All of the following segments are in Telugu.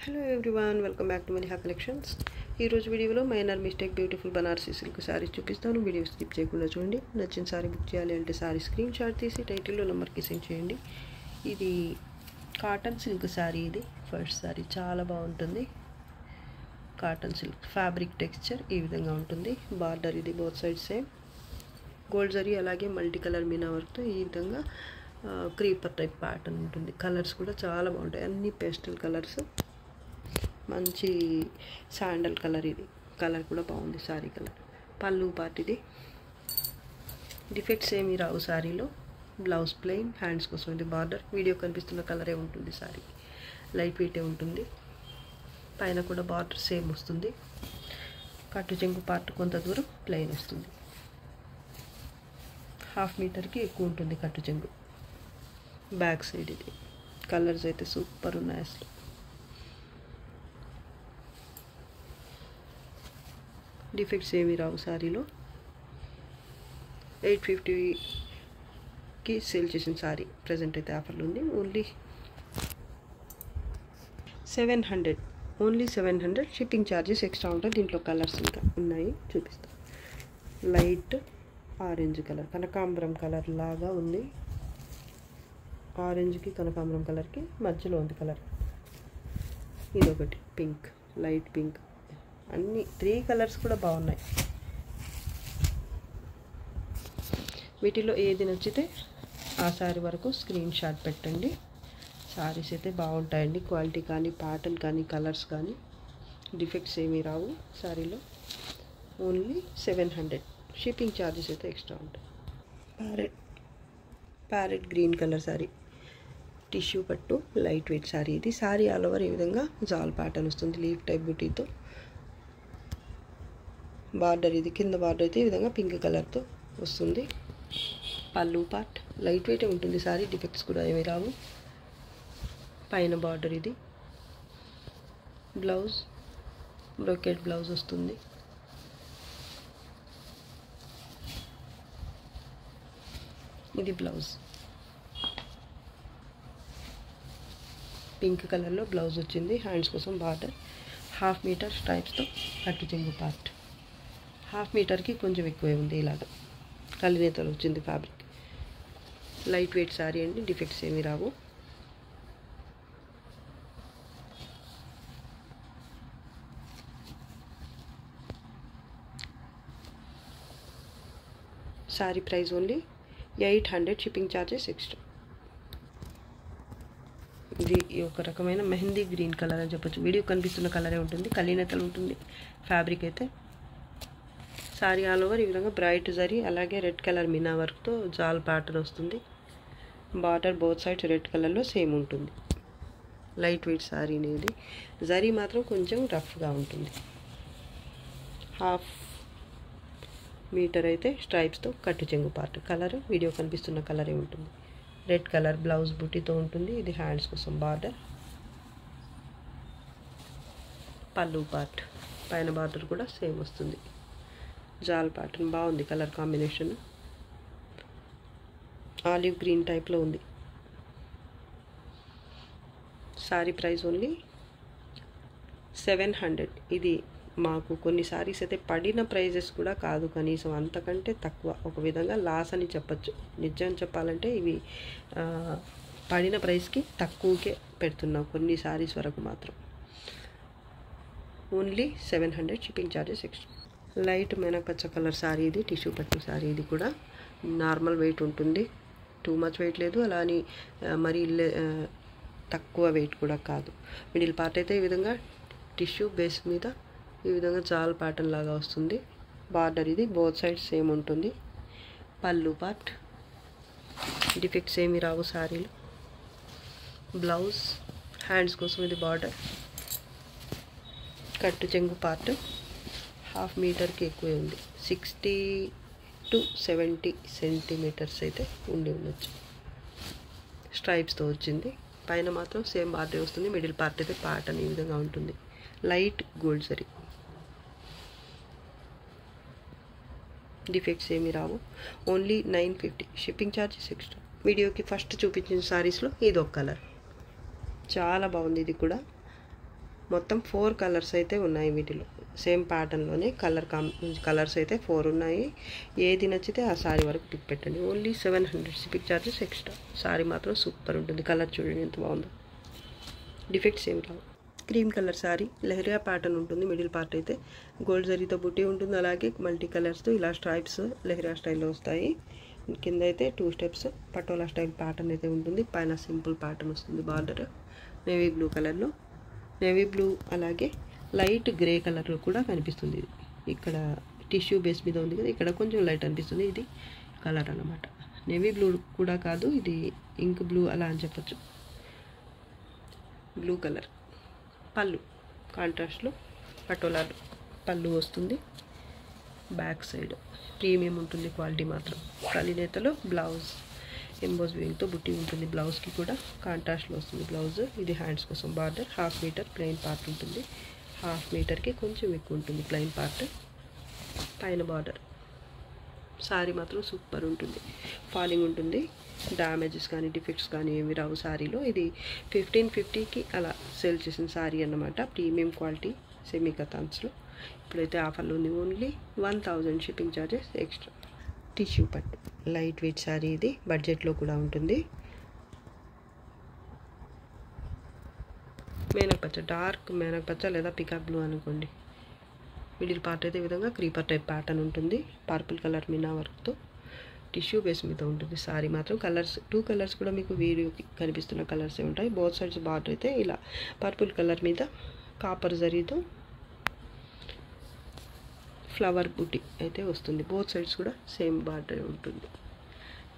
Hello everyone, welcome back to Maliha collections. ఈరోజు వీడియోలో minor mistake beautiful Banarasi silk sari చూపిస్తాను. వీడియో స్కిప్ చేయకుండా చూడండి. నచ్చిన శారీ బుక్ చేయాలి అంటే శారీ స్క్రీన్ షాట్ తీసి టైటిల్లో నెంబర్కి సెండ్ చేయండి. ఇది కాటన్ సిల్క్ శారీ. ఇది ఫస్ట్ శారీ చాలా బాగుంటుంది. కాటన్ సిల్క్ ఫ్యాబ్రిక్ టెక్స్చర్ ఈ విధంగా ఉంటుంది. బార్డర్ ఇది both side same gold zari, అలాగే మల్టీ కలర్ మీనా వర్క్తో ఈ విధంగా క్రీపర్ టైప్ ప్యాటర్న్ ఉంటుంది. కలర్స్ కూడా చాలా బాగుంటాయి, అన్ని పేస్టల్ కలర్స్. మంచి శాండల్ కలర్, ఇది కలర్ కూడా బాగుంది. శారీ కలర్ పళ్ళు పార్ట్. ఇది డిఫెక్ట్స్ ఏమీ రావు శారీలో. బ్లౌజ్ ప్లెయిన్, హ్యాండ్స్ కోసం ఇది బార్డర్. వీడియో కనిపిస్తున్న కలరే ఉంటుంది. శారీ లైట్ వెయిటే ఉంటుంది. పైన కూడా బార్డర్ సేమ్ వస్తుంది. కట్టు చెంగు పార్ట్ కొంత దూరం ప్లెయిన్ వస్తుంది. 1/2 మీటర్కి ఎక్కువ ఉంటుంది కట్టు చెంగు. బ్యాక్ సైడ్ ఇది. కలర్స్ అయితే సూపర్ ఉన్నాయి అసలు. డిఫెక్ట్స్ ఏమీ రావు శారీలో. 850కి సేల్ చేసిన శారీ ప్రజెంట్ అయితే ఆఫర్లో ఉంది. Only 700, only 700. Shipping charges extra ఉంటుంది. దీంట్లో కలర్స్ ఇంకా ఉన్నాయి, చూపిస్తాను. లైట్ ఆరెంజ్ కలర్, కనకాంబరం కలర్ లాగా ఉంది. ఆరెంజ్కి కనకాంబరం కలర్కి మధ్యలో ఉంది కలర్. ఇదొకటి పింక్, లైట్ పింక్. అన్ని 3 కలర్స్ కూడా బాగున్నాయి. వీటిలో ఏది నచ్చితే ఆ శారీ వరకు స్క్రీన్ షాట్ పెట్టండి. శారీస్ అయితే బాగుంటాయండి. క్వాలిటీ కానీ, ప్యాటర్న్ కానీ, కలర్స్ కానీ డిఫెక్ట్స్ ఏమీ రావు శారీలో. ఓన్లీ 700. షిప్పింగ్ ఛార్జెస్ అయితే ఎక్స్ట్రా ఉంటాయి. Parrot green colour sari, tissue పట్టు, లైట్ వెయిట్ శారీ. ఇది శారీ ఆల్ ఓవర్ ఈ విధంగా జాల్ ప్యాటర్న్ వస్తుంది, లీఫ్ టైప్ బుటీతో. బార్డర్ ఇది కింద బార్డర్ అయితే ఈ విధంగా పింక్ కలర్తో వస్తుంది. పళ్ళు పార్ట్ లైట్ వెయిటే ఉంటుంది శారీ, డిఫెక్ట్స్ కూడా ఏమీ రావు. పైన బార్డర్ ఇది. బ్లౌజ్ బ్రోకెట్ బ్లౌజ్ వస్తుంది. ఇది బ్లౌజ్ పింక్ కలర్లో బ్లౌజ్ వచ్చింది. హ్యాండ్స్ కోసం బార్డర్. 1/2 మీటర్ స్ట్రైప్స్తో కట్టు చెంగు పార్ట్. 1/2 మీటర్కి కొంచెం ఎక్కువే ఉంది. ఇలాగ కలినేతలు వచ్చింది ఫ్యాబ్రిక్. లైట్ వెయిట్ శారీ అండి, డిఫెక్ట్స్ ఏమీ రావు. Sari price only 800. Shipping charges extra. ఇది ఒక రకమైన మెహందీ గ్రీన్ కలర్ అని చెప్పొచ్చు. వీడియో కనిపిస్తున్న కలరే ఉంటుంది, కలినేతలు ఉంటుంది. ఫ్యాబ్రిక్ అయితే శారీ ఆల్ ఓవర్ ఈ విధంగా బ్రైట్ జరీ, అలాగే రెడ్ కలర్ మీనా వర్క్తో జాల్ ప్యాటర్న్ వస్తుంది. బార్డర్ బోత్ సైడ్స్ రెడ్ కలర్లో సేమ్ ఉంటుంది. లైట్ వెయిట్ శారీ అనేది. జరీ మాత్రం కొంచెం రఫ్గా ఉంటుంది. 1/2 మీటర్ అయితే స్ట్రైప్స్తో కట్టు చెంగు పార్ట్. కలర్ వీడియో కనిపిస్తున్న కలరే ఉంటుంది. రెడ్ కలర్ బ్లౌజ్ బుటీతో ఉంటుంది. ఇది హ్యాండ్స్ కోసం బార్డర్. పళ్ళు పార్ట్, పైన బార్డర్ కూడా సేమ్ వస్తుంది. జాల్ ప్యాటర్న్ బాగుంది. కలర్ కాంబినేషన్ ఆలివ్ గ్రీన్ టైప్లో ఉంది. Sari price only 700. ఇది మాకు కొన్ని శారీస్ అయితే పడిన ప్రైజెస్ కూడా కాదు, కనీసం అంతకంటే తక్కువ. ఒక విధంగా లాస్ అని చెప్పచ్చు. నిజం చెప్పాలంటే ఇవి పడిన ప్రైస్కి తక్కువకే పెడుతున్నాం కొన్ని శారీస్ వరకు మాత్రం. Only 700. Shipping charges extra. Light మెనపచ్చ కలర్ శారీ ఇది, టిష్యూ పట్టు శారీ. ఇది కూడా నార్మల్ వెయిట్ ఉంటుంది. టూ మచ్ వెయిట్ లేదు, అలా అని మరీ తక్కువ వెయిట్ కూడా కాదు. మిడిల్ పార్ట్ అయితే ఈ విధంగా టిష్యూ బేస్ మీద ఈ విధంగా జాల్ ప్యాటర్న్ లాగా వస్తుంది. బార్డర్ ఇది బోత్ సైడ్స్ సేమ్ ఉంటుంది. పళ్ళు పార్ట్, డిఫెక్ట్స్ ఏమీ రావు శారీలో. బ్లౌజ్, హ్యాండ్స్ కోసం ఇది బార్డర్. కట్టు చెంగు పార్ట్ 1/2 మీటర్కి ఎక్కువే ఉంది. 60 to 70 సెంటీమీటర్స్ అయితే ఉండొచ్చు. స్ట్రైప్స్తో వచ్చింది. పైన మాత్రం సేమ్ బార్డర్ వస్తుంది. మిడిల్ పార్ట్ అయితే ప్యాటర్న్ ఈ విధంగా ఉంటుంది. Light gold zari. డిఫెక్ట్స్ ఏమీ రావు. ఓన్లీ 950. Shipping charges extra. వీడియోకి ఫస్ట్ చూపించిన శారీస్లో ఇది ఒక కలర్ చాలా బాగుంది. ఇది కూడా మొత్తం 4 కలర్స్ అయితే ఉన్నాయి వీటిలో. సేమ్ ప్యాటర్న్లోనే కలర్స్ అయితే 4 ఉన్నాయి. ఏది నచ్చితే ఆ సారీ వరకు పిక్ పెట్టండి. Only 700 shipping charges extra. Sari మాత్రం సూపర్ ఉంటుంది. కలర్ చూడండి ఎంత బాగుందో, డిఫెక్ట్స్ ఏమి రావు. Cream colour sari, leheriya pattern ఉంటుంది. మిడిల్ పార్ట్ అయితే గోల్డ్ జరీతో బుట్టి ఉంటుంది. అలాగే మల్టీ కలర్స్తో ఇలా స్ట్రైప్స్ లెహరియా స్టైల్లో వస్తాయి. కింద అయితే 2 స్టెప్స్ పటోలా స్టైల్ ప్యాటర్న్ అయితే ఉంటుంది. పైన సింపుల్ ప్యాటర్న్ వస్తుంది. బార్డర్ నేవీ బ్లూ కలర్లో, నేవీ బ్లూ అలాగే లైట్ గ్రే కలర్లో కూడా కనిపిస్తుంది. ఇక్కడ టిష్యూ బేస్ మీద ఉంది కదా, ఇక్కడ కొంచెం లైట్ అనిపిస్తుంది. ఇది కలర్ అన్నమాట. నేవీ బ్లూ కూడా కాదు, ఇది ఇంక్ బ్లూ అలా అని చెప్పచ్చు. బ్లూ కలర్ పళ్ళు కాంట్రాస్ట్లో పటోలా పళ్ళు వస్తుంది. బ్యాక్ సైడ్ ప్రీమియం ఉంటుంది, క్వాలిటీ మాత్రం. కలినేతలో బ్లౌజ్ ఎంబోస్ వీవింగ్తో బుట్టి ఉంటుంది. బ్లౌజ్కి కూడా కాంట్రాస్ట్లో వస్తుంది బ్లౌజ్. ఇది హ్యాండ్స్ కోసం బార్డర్ 1/2 మీటర్ ప్లెయిన్ పార్ట్ ఉంటుంది. 1/2 మీటర్కి కొంచెం ఎక్కువ ఉంటుంది ప్లెయిన్ పార్ట్. పైన బార్డర్. సారీ మాత్రం సూపర్ ఉంటుంది. ఫాలింగ్ ఉంటుంది. డ్యామేజెస్ కానీ డిఫెక్ట్స్ కానీ ఏమి రావు సారీలో. ఇది 1550కి అలా సేల్ చేసిన సారీ అన్నమాట. ప్రీమియం క్వాలిటీ సెమీ కథాన్స్లో. ఇప్పుడైతే ఆఫర్లో ఉంది. Only 1000 shipping charges extra. Tissue పట్టు లైట్ వెయిట్ సారీ. ఇది బడ్జెట్లో కూడా ఉంటుంది. మేనపచ్చ, డార్క్ మేనపచ్చ లేదా పికాక్ బ్లూ అనుకోండి. మిడిల్ పార్ట్ అయితే ఈ విధంగా క్రీపర్ టైప్ ప్యాటర్న్ ఉంటుంది. పర్పుల్ కలర్ మీనా వర్క్తో టిష్యూ బేస్ మీద ఉంటుంది. సారీ మాత్రం కలర్స్ 2 కలర్స్ కూడా మీకు వీడియోకి కనిపిస్తున్న కలర్సే ఉంటాయి. బోత్ సైడ్స్ బార్డర్ అయితే ఇలా పర్పుల్ కలర్ మీద కాపర్ జరీతో ఫ్లవర్ బుట్టి అయితే వస్తుంది. బోత్ సైడ్స్ కూడా సేమ్ బార్డర్ ఉంటుంది.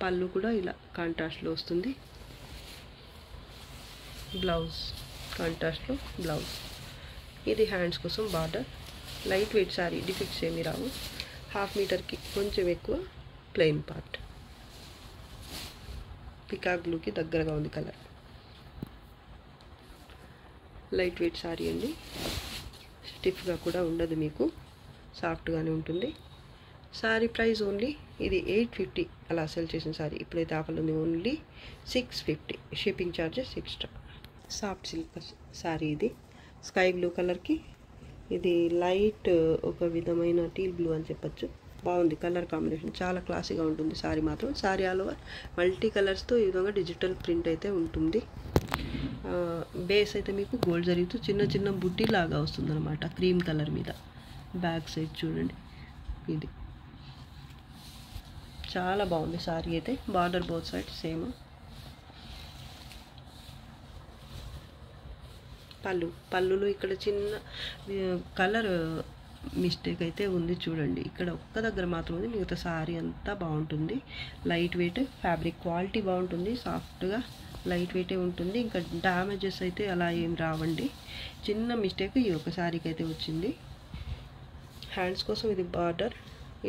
పళ్ళు కూడా ఇలా కాంట్రాస్ట్లో వస్తుంది. బ్లౌజ్ కాంట్రాస్ట్లో బ్లౌజ్. ఇది హ్యాండ్స్ కోసం border. Light weight sorry, defects ఏమి రావు. 1/2 మీటర్కి కొంచెం ఎక్కువ ప్లెయిన్ పార్ట్. పికాక్ బ్లూకి దగ్గరగా ఉంది కలర్. లైట్ వెయిట్ సారీ అండి. స్టిఫ్గా కూడా ఉండదు, మీకు సాఫ్ట్గానే ఉంటుంది. సారీ ప్రైస్ ఓన్లీ ఇది 850 అలా సెల్ చేసిన సారీ. ఇప్పుడైతే ఆఫర్లో ఉంది. Only 650 shipping charges extra. Soft silk sari. ఇది స్కై బ్లూ కలర్కి ఇది లైట్ ఒక విధమైన టీల్ బ్లూ అని చెప్పచ్చు. బాగుంది కలర్ కాంబినేషన్, చాలా క్లాసీగా ఉంటుంది సారీ మాత్రం. సారీ ఆల్ ఓవర్ మల్టీ కలర్స్తో ఈ విధంగా డిజిటల్ ప్రింట్ అయితే ఉంటుంది. బేస్ అయితే మీకు గోల్డ్ జరీతో చిన్న చిన్న బుట్టి లాగా వస్తుంది అనమాట, క్రీమ్ కలర్ మీద. బ్యాక్ సైడ్ చూడండి, ఇది చాలా బాగుంది సారీ అయితే. Border both side same. పళ్ళులో ఇక్కడ చిన్న కలర్ మిస్టేక్ అయితే ఉంది చూడండి. ఇక్కడ ఒక్క దగ్గర మాత్రం ఉంది, మిగతా సారీ అంతా బాగుంటుంది. లైట్ వెయిట్ ఫ్యాబ్రిక్ క్వాలిటీ బాగుంటుంది. సాఫ్ట్గా లైట్ వెయిటే ఉంటుంది. ఇంకా డ్యామేజెస్ అయితే అలా ఏం రావండి. చిన్న మిస్టేక్ ఈ ఒక సారీకి అయితే వచ్చింది. హ్యాండ్స్ కోసం ఇది బార్డర్,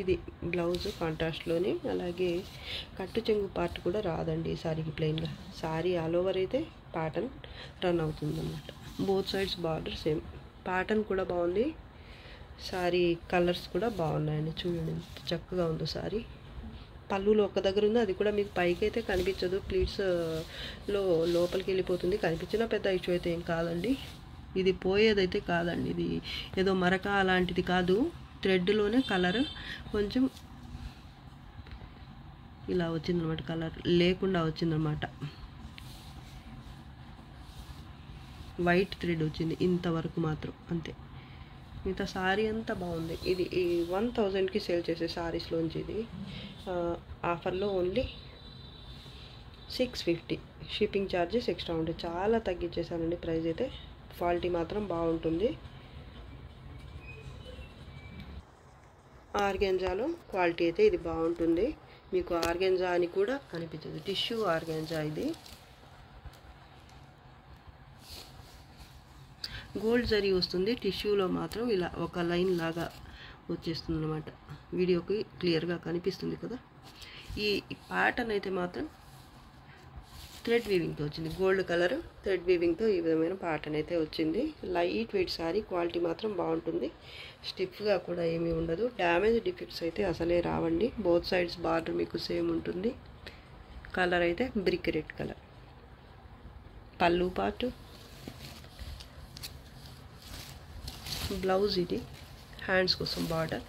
ఇది బ్లౌజ్ కాంట్రాస్ట్లోనే. అలాగే కట్టు చెంగు పార్ట్ కూడా రాదండి ఈ సారీకి ప్లెయిన్గా. సారీ ఆల్ ఓవర్ అయితే ప్యాటర్న్ రన్ అవుతుంది అన్నమాట. Both sides border same. Pattern కూడా బాగుంది. సారీ కలర్స్ కూడా బాగున్నాయండి. చూడండి ఎంత చక్కగా ఉందో సారీ. పళ్ళులో ఒక దగ్గర ఉంది, అది కూడా మీకు పైకి అయితే కనిపించదు. ప్లీట్స్లో లోపలికి వెళ్ళిపోతుంది. కనిపించిన పెద్ద ఇష్యూ అయితే ఏం కాదండి. ఇది పోయేదైతే కాదండి. ఇది ఏదో మరక అలాంటిది కాదు. థ్రెడ్లోనే కలర్ కొంచెం ఇలా వచ్చిందనమాట. కలర్ లేకుండా వచ్చిందనమాట. వైట్ థ్రెడ్ వచ్చింది ఇంతవరకు మాత్రం, అంతే. మిగతా సారీ అంతా బాగుంది. ఇది 1000కి సేల్ చేసే సారీస్లోంచి ఇది ఆఫర్లో ఓన్లీ 650 షిప్పింగ్ ఛార్జెస్ ఎక్స్ట్రా ఉంటాయి. చాలా తగ్గించేసానండి ప్రైస్ అయితే. క్వాలిటీ మాత్రం బాగుంటుంది. ఆర్గాంజాలో క్వాలిటీ అయితే ఇది బాగుంటుంది. మీకు ఆర్గాంజా అని కూడా కనిపించదు, టిష్యూ ఆర్గాంజా. ఇది గోల్డ్ జరీ వస్తుంది. టిష్యూలో మాత్రం ఇలా ఒక లైన్ లాగా వచ్చేస్తుంది అన్నమాట. వీడియోకి క్లియర్గా కనిపిస్తుంది కదా. ఈ ప్యాటర్న్ అయితే మాత్రం థ్రెడ్ వీవింగ్తో వచ్చింది. గోల్డ్ కలర్ థ్రెడ్ వీవింగ్తో ఈ విధమైన ప్యాటర్న్ అయితే వచ్చింది. లైట్ వెయిట్ సారీ, క్వాలిటీ మాత్రం బాగుంటుంది. స్టిఫ్గా కూడా ఏమీ ఉండదు. డ్యామేజ్ డిఫెక్ట్స్ అయితే అసలే రావండి. బోత్ సైడ్స్ బార్డర్ మీకు సేమ్ ఉంటుంది. కలర్ అయితే బ్రిక్ రెడ్ కలర్. పళ్ళు పార్ట్ బ్లౌజ్ ఇది హ్యాండ్స్ కోసం border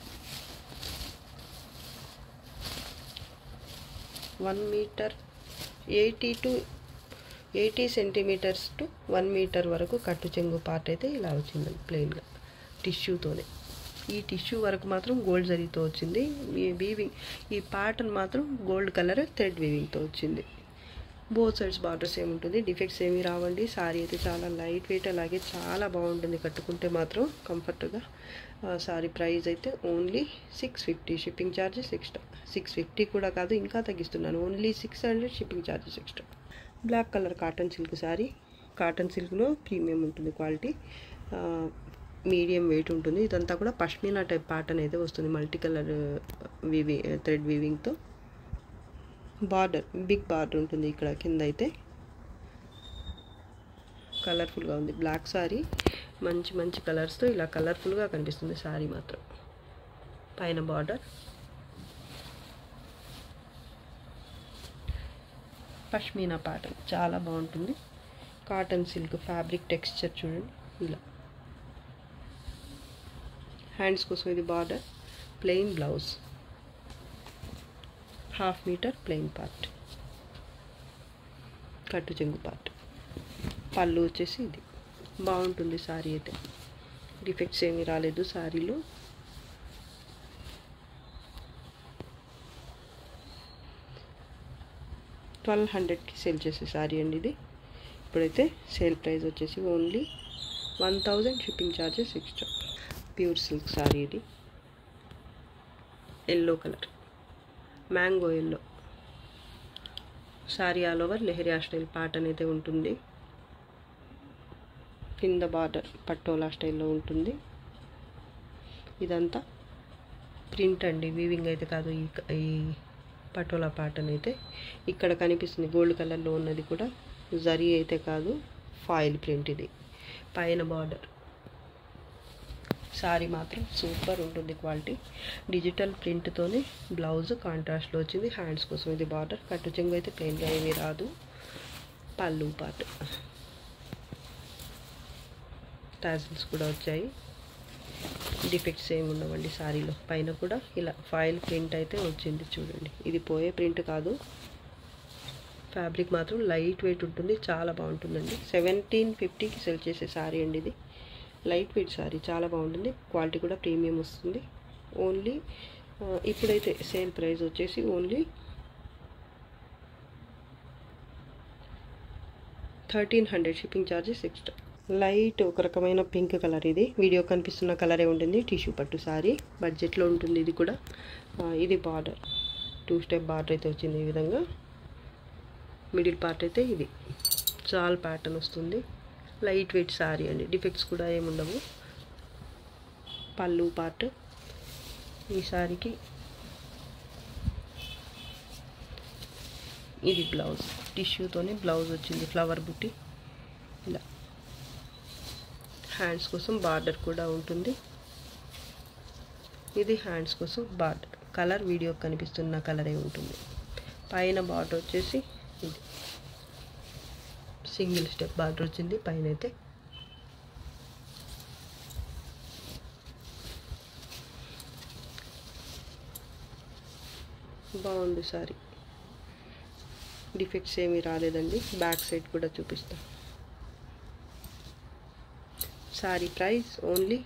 1 metre 80 centimetres to 1 metre వరకు కట్టు చెంగు పార్ట్ అయితే ఇలా వచ్చిందండి ప్లెయిన్గా టిష్యూతోనే. ఈ టిష్యూ వరకు మాత్రం గోల్డ్ జరీతో వచ్చింది. వీవింగ్ ఈ ప్యాటర్న్ మాత్రం గోల్డ్ కలర్ థ్రెడ్ వీవింగ్తో వచ్చింది. బోత్ సైడ్స్ బార్డర్స్ ఏముంటుంది, డిఫెక్ట్స్ ఏమీ రావండి. సారీ అయితే చాలా లైట్ వెయిట్, అలాగే చాలా బాగుంటుంది కట్టుకుంటే మాత్రం కంఫర్ట్గా. సారీ ప్రైస్ అయితే ఓన్లీ 650, షిప్పింగ్ ఛార్జెస్ ఎక్స్ట్రా. 650 కూడా కాదు, ఇంకా తగ్గిస్తున్నాను, only 600 shipping charges extra. Black colour cotton silk sari. Cotton సిల్క్లో ప్రీమియం ఉంటుంది క్వాలిటీ, మీడియం వెయిట్ ఉంటుంది. ఇదంతా కూడా పష్మీనా టైప్ ప్యాటర్న్ అయితే వస్తుంది, మల్టీ కలర్ థ్రెడ్ వీవింగ్తో. బార్డర్ బిగ్ బార్డర్ ఉంటుంది ఇక్కడ కింద అయితే. కలర్ఫుల్గా ఉంది బ్లాక్ సారీ, మంచి మంచి కలర్స్తో ఇలా కలర్ఫుల్గా కనిపిస్తుంది సారీ మాత్రం. పైన బార్డర్ పష్మీనా ప్యాటర్న్ చాలా బాగుంటుంది. కాటన్ సిల్క్ ఫ్యాబ్రిక్ టెక్స్చర్ చూడండి ఇలా. హ్యాండ్స్ కోసం ఇది border, plain blouse, 1/2 metre plain part, కట్టు చెంగు పార్ట్. పళ్ళు వచ్చేసి ఇది బాగుంటుంది సారీ అయితే, డిఫెక్ట్స్ ఏమీ రాలేదు సారీలో. $1200కి సేల్ చేసే సారీ అండి ఇది. ఇప్పుడైతే సేల్ ప్రైస్ వచ్చేసి only 1000 shipping charges extra. Pure silk sari ఇది, yellow colour, mango yellow sari. All over leheriya style pattern అయితే ఉంటుంది. కింద బార్డర్ పట్టోలా స్టైల్లో ఉంటుంది. ఇదంతా ప్రింట్ అండి, వీవింగ్ అయితే కాదు. ఈ పటోలా ప్యాటర్న్ అయితే ఇక్కడ కనిపిస్తుంది గోల్డ్ కలర్లో ఉన్నది కూడా జరీ అయితే కాదు, ఫాయిల్ ప్రింట్ ఇది. పైన బార్డర్. సారీ మాత్రం సూపర్ ఉంటుంది క్వాలిటీ. డిజిటల్ ప్రింట్తోనే బ్లౌజ్ కాంట్రాస్ట్లో వచ్చింది. హ్యాండ్స్ కోసం ఇది బార్డర్. కట్టు చెంగు అయితే ప్లెయిన్గా ఏమీ రాదు. పళ్ళు పార్ట్ టాజిల్స్ కూడా వచ్చాయి, డిఫెక్ట్స్ ఏమి ఉండవండి సారీలో. పైన కూడా ఇలా ఫాయిల్ ప్రింట్ అయితే వచ్చింది చూడండి. ఇది పోయే ప్రింట్ కాదు, ఫ్యాబ్రిక్ మాత్రం లైట్ వెయిట్ ఉంటుంది, చాలా బాగుంటుందండి. 1750కి సెల్ చేసే సారీ అండి ఇది. లైట్ వెయిట్ సారీ, చాలా బాగుంటుంది. క్వాలిటీ కూడా ప్రీమియం వస్తుంది. ఓన్లీ ఇప్పుడైతే సేల్ ప్రైస్ వచ్చేసి only 1300 shipping charges extra. Light ఒక రకమైన పింక్ కలర్ ఇది. వీడియో కనిపిస్తున్న కలరే ఉంటుంది. టిష్యూ పట్టు సారీ, బడ్జెట్లో ఉంటుంది ఇది కూడా. ఇది బార్డర్ 2 స్టెప్ బార్డర్ అయితే వచ్చింది ఈ విధంగా. మిడిల్ పార్ట్ అయితే ఇది చాల్ ప్యాటర్న్ వస్తుంది. లైట్ వెయిట్ సారీ అండి, డిఫెక్ట్స్ కూడా ఏముండవు. పళ్ళు పార్ట్. ఈ సారీకి ఇది బ్లౌజ్, టిష్యూతోనే బ్లౌజ్ వచ్చింది, ఫ్లవర్ బుట్టి ఇలా. హ్యాండ్స్ కోసం బార్డర్ కూడా ఉంటుంది. ఇది హ్యాండ్స్ కోసం బార్డర్. కలర్ వీడియో కనిపిస్తున్న కలరే ఉంటుంది. పైన బార్డర్ వచ్చేసి ఇది సింగిల్ స్టెప్ బార్డర్ వచ్చింది పైన అయితే. బాగుంది సారీ, డిఫెక్ట్స్ ఏమీ రాలేదండి. బ్యాక్ సైడ్ కూడా చూపిస్తాం. Sorry price only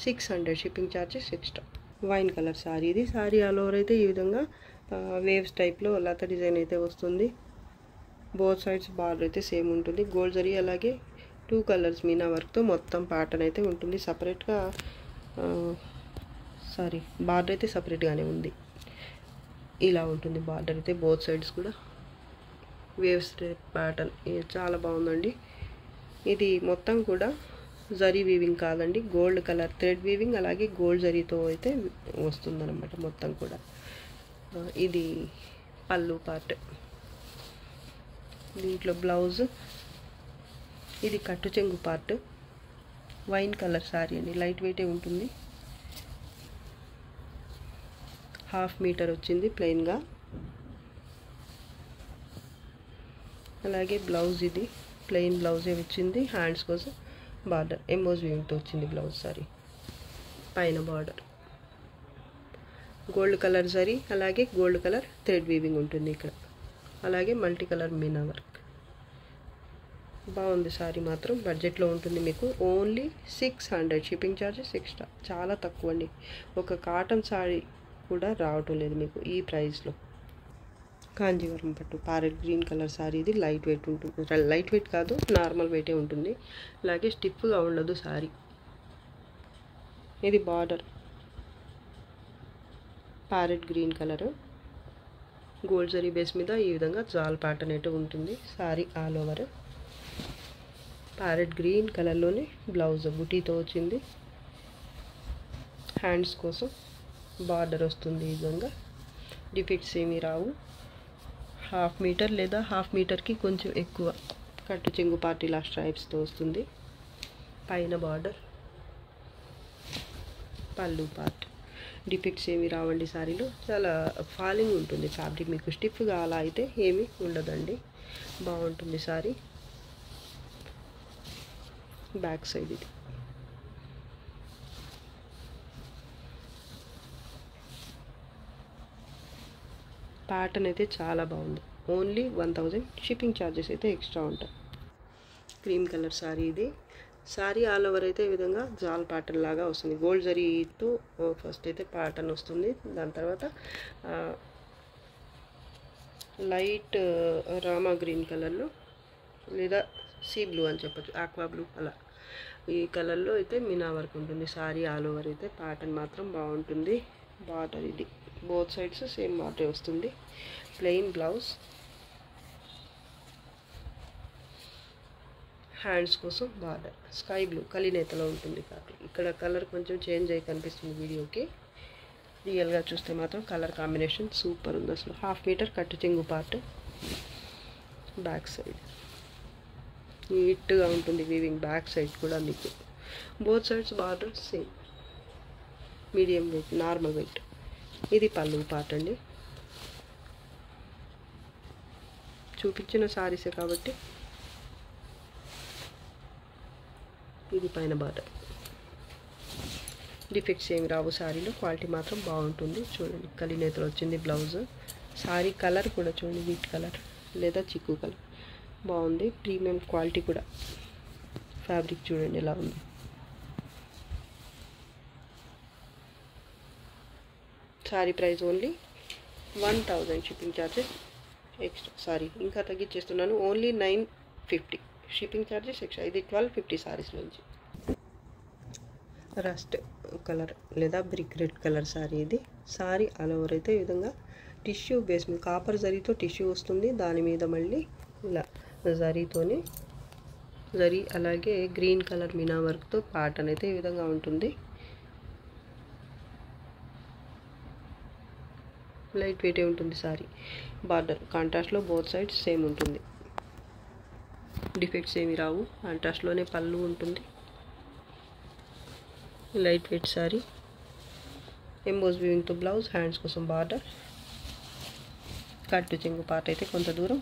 600 shipping charges extra. Wine colour sorry ఇది. సారీ ఆల్ ఓవర్ అయితే ఈ విధంగా వేవ్స్ టైప్లో లత డిజైన్ అయితే వస్తుంది. బోత్ సైడ్స్ బార్డర్ అయితే సేమ్ ఉంటుంది. గోల్డ్ జరీ అలాగే 2 కలర్స్ మీనా వర్క్తో మొత్తం ప్యాటర్న్ అయితే ఉంటుంది. సపరేట్గా బార్డర్ అయితే సపరేట్గానే ఉంది. ఇలా ఉంటుంది బార్డర్ అయితే. బోత్ సైడ్స్ కూడా వేవ్స్ టైప్ ప్యాటర్న్ చాలా బాగుందండి. ఇది మొత్తం కూడా జరీ వీవింగ్ కాదండి, గోల్డ్ కలర్ థ్రెడ్ వీవింగ్, అలాగే గోల్డ్ జరీతో అయితే వస్తుందన్నమాట మొత్తం కూడా. ఇది పళ్ళు పార్ట్. దీంట్లో బ్లౌజ్. ఇది కట్టు చెంగు పార్ట్. వైన్ కలర్ సారీ అండి, లైట్ వెయిటే ఉంటుంది. 1/2 మీటర్ వచ్చింది ప్లెయిన్గా. అలాగే బ్లౌజ్ ఇది ప్లెయిన్ బ్లౌజే వచ్చింది. హ్యాండ్స్ కోసం బార్డర్ ఎంబోస్ వీవింగ్తో వచ్చింది బ్లౌజ్ సారీ. పైన బార్డర్ గోల్డ్ కలర్ జరీ, అలాగే గోల్డ్ కలర్ థ్రెడ్ వీవింగ్ ఉంటుంది ఇక్కడ, అలాగే మల్టీ కలర్ మీనా వర్క్. బాగుంది సారీ మాత్రం, బడ్జెట్లో ఉంటుంది మీకు. ఓన్లీ 600 షిప్పింగ్ ఛార్జెస్ ఎక్స్ట్రా, చాలా తక్కువ అండి. ఒక కాటన్ సారీ కూడా రావటం లేదు మీకు ఈ ప్రైస్లో. కాంజీవరం పట్టు ప్యారెట్ గ్రీన్ కలర్ సారీ, ఇది లైట్ వెయిట్ ఉంటుంది, లైట్ వెయిట్ కాదు నార్మల్ వెయిటే ఉంటుంది, అలాగే స్టిఫ్గా ఉండదు సారీ. ఇది border parrot green colour, gold zari base మీద ఈ విధంగా జాల్ ప్యాటర్న్ అయితే ఉంటుంది. Sorry all over parrot green కలర్లోనే బ్లౌజ్ బుటీతో వచ్చింది. హ్యాండ్స్ కోసం బార్డర్ వస్తుంది ఈ విధంగా, డిఫెక్ట్స్ ఏమీ రావు. 1/2 మీటర్ లేదా 1/2 మీటర్కి కొంచెం ఎక్కువ కట్టు చెంగు పార్టీలా స్ట్రైప్స్తో వస్తుంది. పైన బార్డర్, పళ్ళు పార్ట్, డిఫెక్ట్స్ ఏమీ రావండి సారీలో. చాలా ఫాలింగ్ ఉంటుంది ఫ్యాబ్రిక్, మీకు స్టిఫ్గా అలా అయితే ఏమీ ఉండదండి, బాగుంటుంది సారీ. బ్యాక్ సైడ్ ఇది ప్యాటర్న్ అయితే చాలా బాగుంది. ఓన్లీ 1000 షిప్పింగ్ ఛార్జెస్ అయితే ఎక్స్ట్రా ఉంటాయి. క్రీమ్ కలర్ సారీ ఇది. సారీ ఆల్ ఓవర్ అయితే ఈ విధంగా జాల్ ప్యాటర్న్ లాగా వస్తుంది. గోల్డ్ జరీతో ఫస్ట్ అయితే ప్యాటర్న్ వస్తుంది, దాని తర్వాత లైట్ రామా గ్రీన్ కలర్లో లేదా సీ బ్లూ అని చెప్పచ్చు, ఆక్వా బ్లూ అలా ఈ కలర్లో అయితే మీనా వర్క్ ఉంటుంది. సారీ ఆల్ ఓవర్ అయితే ప్యాటర్న్ మాత్రం బాగుంటుంది. బార్డర్ ఇది బోత్ సైడ్స్ సేమ్ బార్డర్ వస్తుంది. ప్లెయిన్ బ్లౌజ్, హ్యాండ్స్ కోసం బార్డర్ స్కై బ్లూ కలినేతలో ఉంటుంది కాబట్టి ఇక్కడ కలర్ కొంచెం చేంజ్ అయ్యి కనిపిస్తుంది వీడియోకి, రియల్గా చూస్తే మాత్రం కలర్ కాంబినేషన్ సూపర్ ఉంది అసలు. 1/2 మీటర్ కట్టు చెంగు పార్ట్, బ్యాక్ సైడ్ నీట్గా ఉంటుంది వీవింగ్, బ్యాక్ సైడ్ కూడా మీకు both sides border same medium wait normal weight. ఇది పళ్ళు పార్ట్ అండి, చూపించిన సారీసే కాబట్టి ఇది పైన బార్డర్. డిఫెక్ట్స్ ఏమి రావు సారీలో, క్వాలిటీ మాత్రం బాగుంటుంది. చూడండి కలినేతలు వచ్చింది బ్లౌజ్. సారీ కలర్ కూడా చూడండి, వీట్ కలర్ లేదా చిక్కు కలర్ బాగుంది. ప్రీమియం క్వాలిటీ కూడా, ఫ్యాబ్రిక్ చూడండి ఎలా ఉంది. Sorry price only 1000 shipping charges extra. Sorry ఇంకా తగ్గించేస్తున్నాను, ఓన్లీ 950 షిప్పింగ్ ఛార్జెస్ ఎక్స్ట్రా. ఇది 1250 సారీస్ నుంచి. రస్ట్ కలర్ లేదా బ్రిక్ రెడ్ కలర్ సారీ ఇది. సారీ ఆల్ ఓవర్ అయితే ఈ విధంగా టిష్యూ బేస్ మీద కాపర్ జరీతో టిష్యూ వస్తుంది, దాని మీద మళ్ళీ ఇలా జరీతోని జరీ అలాగే గ్రీన్ కలర్ మీనా వర్క్తో ప్యాటర్న్ అయితే ఈ విధంగా ఉంటుంది. లైట్ వెయిటే ఉంటుంది సారీ. బార్డర్ కాంట్రాస్ట్లో బోత్ సైడ్స్ సేమ్ ఉంటుంది, డిఫెక్ట్స్ ఏమి రావు. కాంట్రాస్ట్లోనే పళ్ళు ఉంటుంది. లైట్ వెయిట్ సారీ, ఎంబోస్ వీవింగ్తో బ్లౌజ్, హ్యాండ్స్ కోసం బార్డర్, కట్టు చెంగు పార్ట్ అయితే కొంత దూరం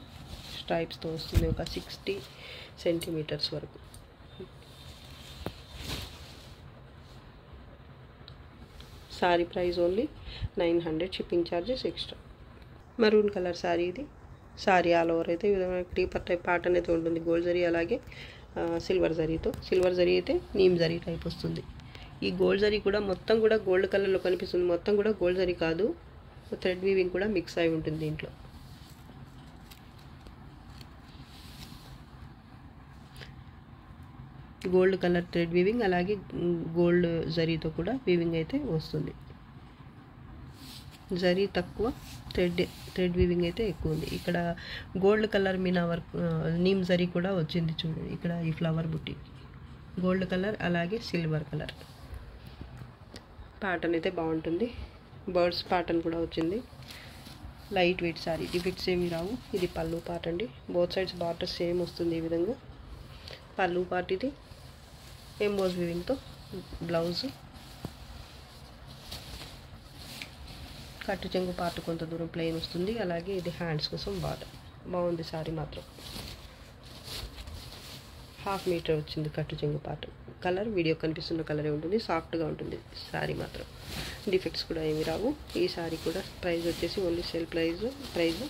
స్ట్రైప్స్తో వస్తుంది, ఒక 60 సెంటీమీటర్స్ వరకు. Sorry price only 900 shipping charges extra. Maroon colour sorry ఇది. సారీ ఆల్ ఓవర్ అయితే ఈ విధంగా క్రీపర్ టైప్ ప్యాటర్న్ అయితే ఉంటుంది, గోల్డ్ జరీ అలాగే సిల్వర్ జరీతో. సిల్వర్ జరీ అయితే నీమ్ జరీ టైప్ వస్తుంది. ఈ గోల్డ్ జరీ కూడా మొత్తం కూడా గోల్డ్ కలర్లో కనిపిస్తుంది, మొత్తం కూడా గోల్డ్ జరీ కాదు, థ్రెడ్ వీవింగ్ కూడా మిక్స్ అయి ఉంటుంది దీంట్లో. గోల్డ్ కలర్ థ్రెడ్ వీవింగ్ అలాగే గోల్డ్ జరీతో కూడా వీవింగ్ అయితే వస్తుంది. జరీ తక్కువ, థ్రెడ్ వీవింగ్ అయితే ఎక్కువ ఉంది. ఇక్కడ gold colour Meena work neem zari కూడా వచ్చింది చూడండి, ఇక్కడ ఈ ఫ్లవర్ బుట్టి గోల్డ్ కలర్ అలాగే సిల్వర్ కలర్ ప్యాటర్న్ అయితే బాగుంటుంది. బర్డ్స్ ప్యాటర్న్ కూడా వచ్చింది. లైట్ వెయిట్ సారీ, డిఫెక్ట్స్ ఏమి రావు. ఇది పళ్ళు పార్ట్ అండి, బోత్ సైడ్స్ బార్డర్ సేమ్ వస్తుంది ఈ విధంగా. పళ్ళు పార్ట్ ఇది, ఎంబోస్ వీవింగ్తో బ్లౌజ్, కట్టు చెంగు పార్ట్ కొంత దూరం ప్లెయిన్ వస్తుంది, అలాగే ఇది హ్యాండ్స్ కోసం బార్డర్. బాగుంది సారీ మాత్రం. 1/2 మీటర్ వచ్చింది కట్టు చెంగు పార్ట్. కలర్ వీడియో కనిపిస్తున్న కలరే ఉంటుంది, సాఫ్ట్గా ఉంటుంది శారీ మాత్రం. డిఫెక్ట్స్ కూడా ఏమి రావు. ఈ శారీ కూడా ప్రైస్ వచ్చేసి only sale price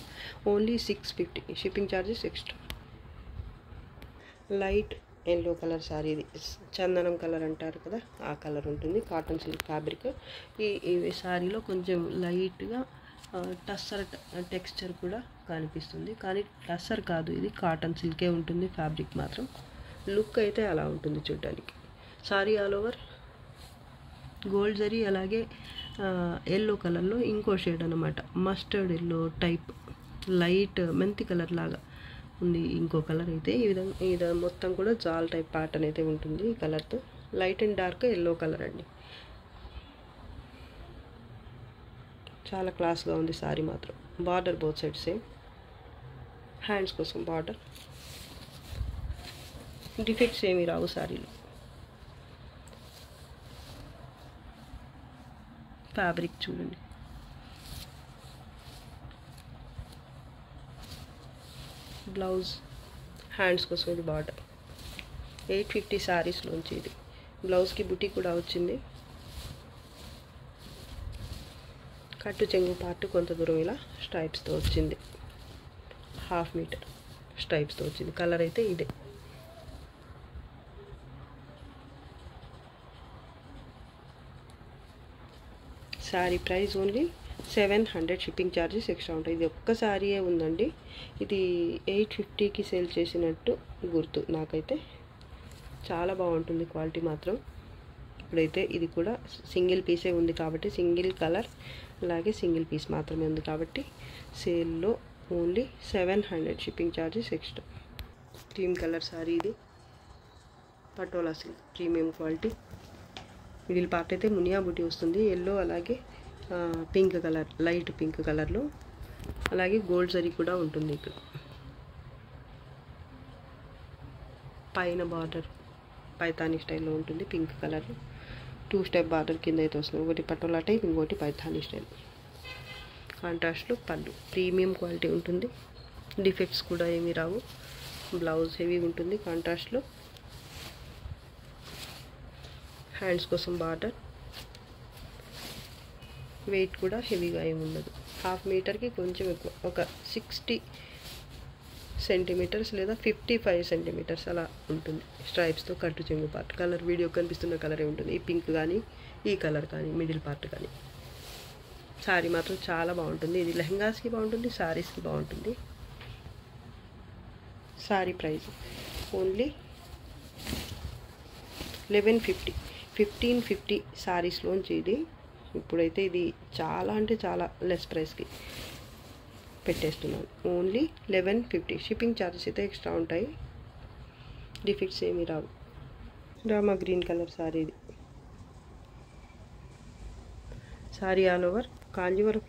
only 650, shipping charges extra. Light yellow colour sari, ఇది చందనం కలర్ అంటారు కదా, ఆ కలర్ ఉంటుంది. Cotton silk fabric. ఈ శారీలో కొంచెం లైట్గా టస్సర్ టెక్స్చర్ కూడా కనిపిస్తుంది, కానీ టస్సర్ కాదు, ఇది కాటన్ సిల్కే ఉంటుంది. ఫ్యాబ్రిక్ మాత్రం లుక్ అయితే అలా ఉంటుంది చూడడానికి. Sari all over gold zari, అలాగే ఎల్లో కలర్లో ఇంకో షేడ్ అనమాట, మస్టర్డ్ ఎల్లో టైప్, లైట్ మెంతి కలర్ లాగా ఉంది ఇంకో కలర్ అయితే. ఈ విధంగా మొత్తం కూడా జాల్ టైప్ ప్యాటర్న్ అయితే ఉంటుంది ఈ కలర్తో. Light and dark yellow colour అండి, చాలా క్లాస్గా ఉంది శారీ మాత్రం. Border both side same, hands కోసం బార్డర్. డిఫెక్ట్స్ ఏమీ రావు శారీలో. ఫ్యాబ్రిక్ చూడండి, బ్లౌజ్, హ్యాండ్స్ కోసం ఇది బార్డర్. 850 శారీస్లోంచి ఇది. బ్లౌజ్కి బుటీ కూడా వచ్చింది. కట్టు చెంగు పార్ట్ కొంత దూరం ఇలా స్ట్రైప్స్తో వచ్చింది, 1/2 మీటర్ స్ట్రైప్స్తో వచ్చింది. కలర్ అయితే ఇదే. Sari price only 700, shipping charges extra ఉంటాయి. ఇది ఒక్క శారీయే ఉందండి, ఇది 850కి సేల్ చేసినట్టు గుర్తు నాకైతే. చాలా బాగుంటుంది క్వాలిటీ మాత్రం. ఇప్పుడైతే ఇది కూడా సింగిల్ పీసే ఉంది కాబట్టి, సింగిల్ కలర్ అలాగే సింగిల్ పీస్ మాత్రమే ఉంది కాబట్టి సేల్లో only 700, shipping charges extra. Cream colour sari ఇది, Patola silk premium quality. Middle part అయితే మునియా బుటీ వస్తుంది, ఎల్లో అలాగే పింక్ కలర్, లైట్ పింక్ కలర్లో, అలాగే గోల్డ్ జరీ కూడా ఉంటుంది ఇక్కడ. పైన బార్డర్ పైతానీ స్టైల్లో ఉంటుంది పింక్ కలర్. 2 స్టెప్ బార్డర్ కింద అయితే వస్తుంది, ఒకటి పటోలా టైప్, ఇంకోటి పైతానీ స్టైల్. కాంట్రాస్ట్లో పళ్ళు, ప్రీమియం క్వాలిటీ ఉంటుంది. డిఫెక్ట్స్ కూడా ఏమీ రావు. బ్లౌజ్ హెవీగా ఉంటుంది కాంట్రాస్ట్లో. హ్యాండ్స్ కోసం బార్డర్. వెయిట్ కూడా హెవీగా ఏమి ఉండదు. 1/2 మీటర్కి కొంచెం ఎక్కువ, ఒక 60 సెంటీమీటర్స్ లేదా 55 సెంటీమీటర్స్ అలా ఉంటుంది. స్ట్రైప్స్తో కట్టు చెంగు పార్ట్. కలర్ వీడియో కనిపిస్తున్న కలరే ఉంటుంది, ఈ పింక్ కానీ ఈ కలర్ కానీ మిడిల్ పార్ట్ కానీ. శారీ మాత్రం చాలా బాగుంటుంది. ఇది లెహంగాస్కి బాగుంటుంది, శారీస్కి బాగుంటుంది. శారీ ప్రైస్ ఓన్లీ 1150, 1550 శారీస్లోంచి ఇది. ఇప్పుడైతే ఇది చాలా అంటే చాలా లెస్ ప్రైస్కి పెట్టేస్తున్నాను. ఓన్లీ 1150, షిప్పింగ్ ఛార్జెస్ అయితే ఎక్స్ట్రా ఉంటాయి. డిఫెక్ట్స్ ఏమీ రావు. రామా గ్రీన్ కలర్ శారీ ఇది. Sari all over Kanjeevaram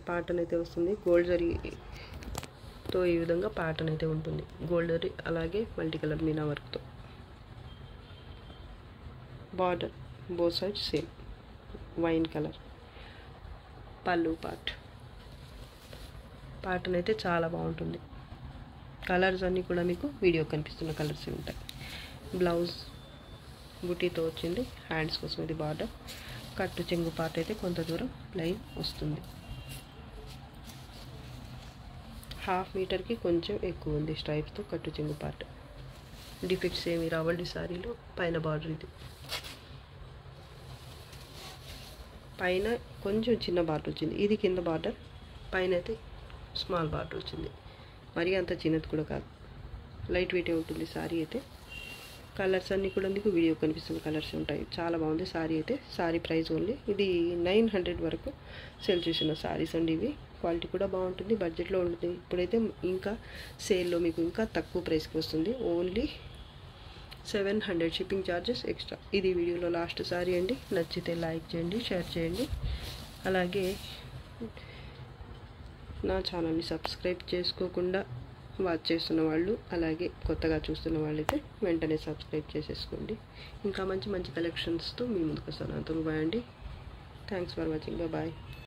pattern అయితే వస్తుంది. గోల్డ్ జరీతో ఈ విధంగా ప్యాటర్న్ అయితే ఉంటుంది. గోల్డ్ జరీ అలాగే మల్టీ కలర్ మీనా వర్క్తో. Border both side same wine colour. పళ్ళు ప్యాటర్న్ అయితే చాలా బాగుంటుంది. కలర్స్ అన్నీ కూడా మీకు వీడియో కనిపిస్తున్న కలర్స్ ఉంటాయి. బ్లౌజ్ బుటీతో వచ్చింది. హ్యాండ్స్ కోసం ఇది బార్డర్. కట్టు చెంగు పార్ట్ అయితే కొంత దూరం ప్లెయిన్ వస్తుంది. 1/2 మీటర్కి కొంచెం ఎక్కువ ఉంది స్ట్రైప్స్తో కట్టు చెంగు పార్ట్. డిఫెక్ట్స్ ఏమి రావండి శారీలో. పైన బార్డర్ ఇది, పైన కొంచెం చిన్న బార్డర్ వచ్చింది, ఇది కింద బార్డర్, పైన అయితే స్మాల్ బార్డర్ వచ్చింది. మరీ అంత చిన్నది కూడా కాదు, లైట్ వెయిటే ఉంటుంది శారీ అయితే. కలర్స్ అన్నీ కూడా మీకు వీడియో కనిపిస్తున్న కలర్స్ ఉంటాయి. చాలా బాగుంది శారీ అయితే. శారీ ప్రైస్ ఓన్లీ ఇది 900 వరకు సేల్ చేసిన శారీస్ అండి ఇవి. క్వాలిటీ కూడా బాగుంటుంది, బడ్జెట్లో ఉంటుంది. ఇప్పుడైతే ఇంకా సేల్లో మీకు ఇంకా తక్కువ ప్రైస్కి వస్తుంది. Only 700, shipping charges extra. ఇది వీడియోలో లాస్ట్ శారీ అండి. నచ్చితే లైక్ చేయండి, షేర్ చేయండి. అలాగే నా ఛానల్ని సబ్స్క్రైబ్ చేసుకోకుండా వాచ్ చేస్తున్న వాళ్ళు, అలాగే కొత్తగా చూస్తున్న వాళ్ళైతే వెంటనే సబ్స్క్రైబ్ చేసేసుకోండి. ఇంకా మంచి మంచి కలెక్షన్స్తో మీ ముందుకు వస్తాను. అంతా బాయ్ అండి. Thanks for watching. బాయ్.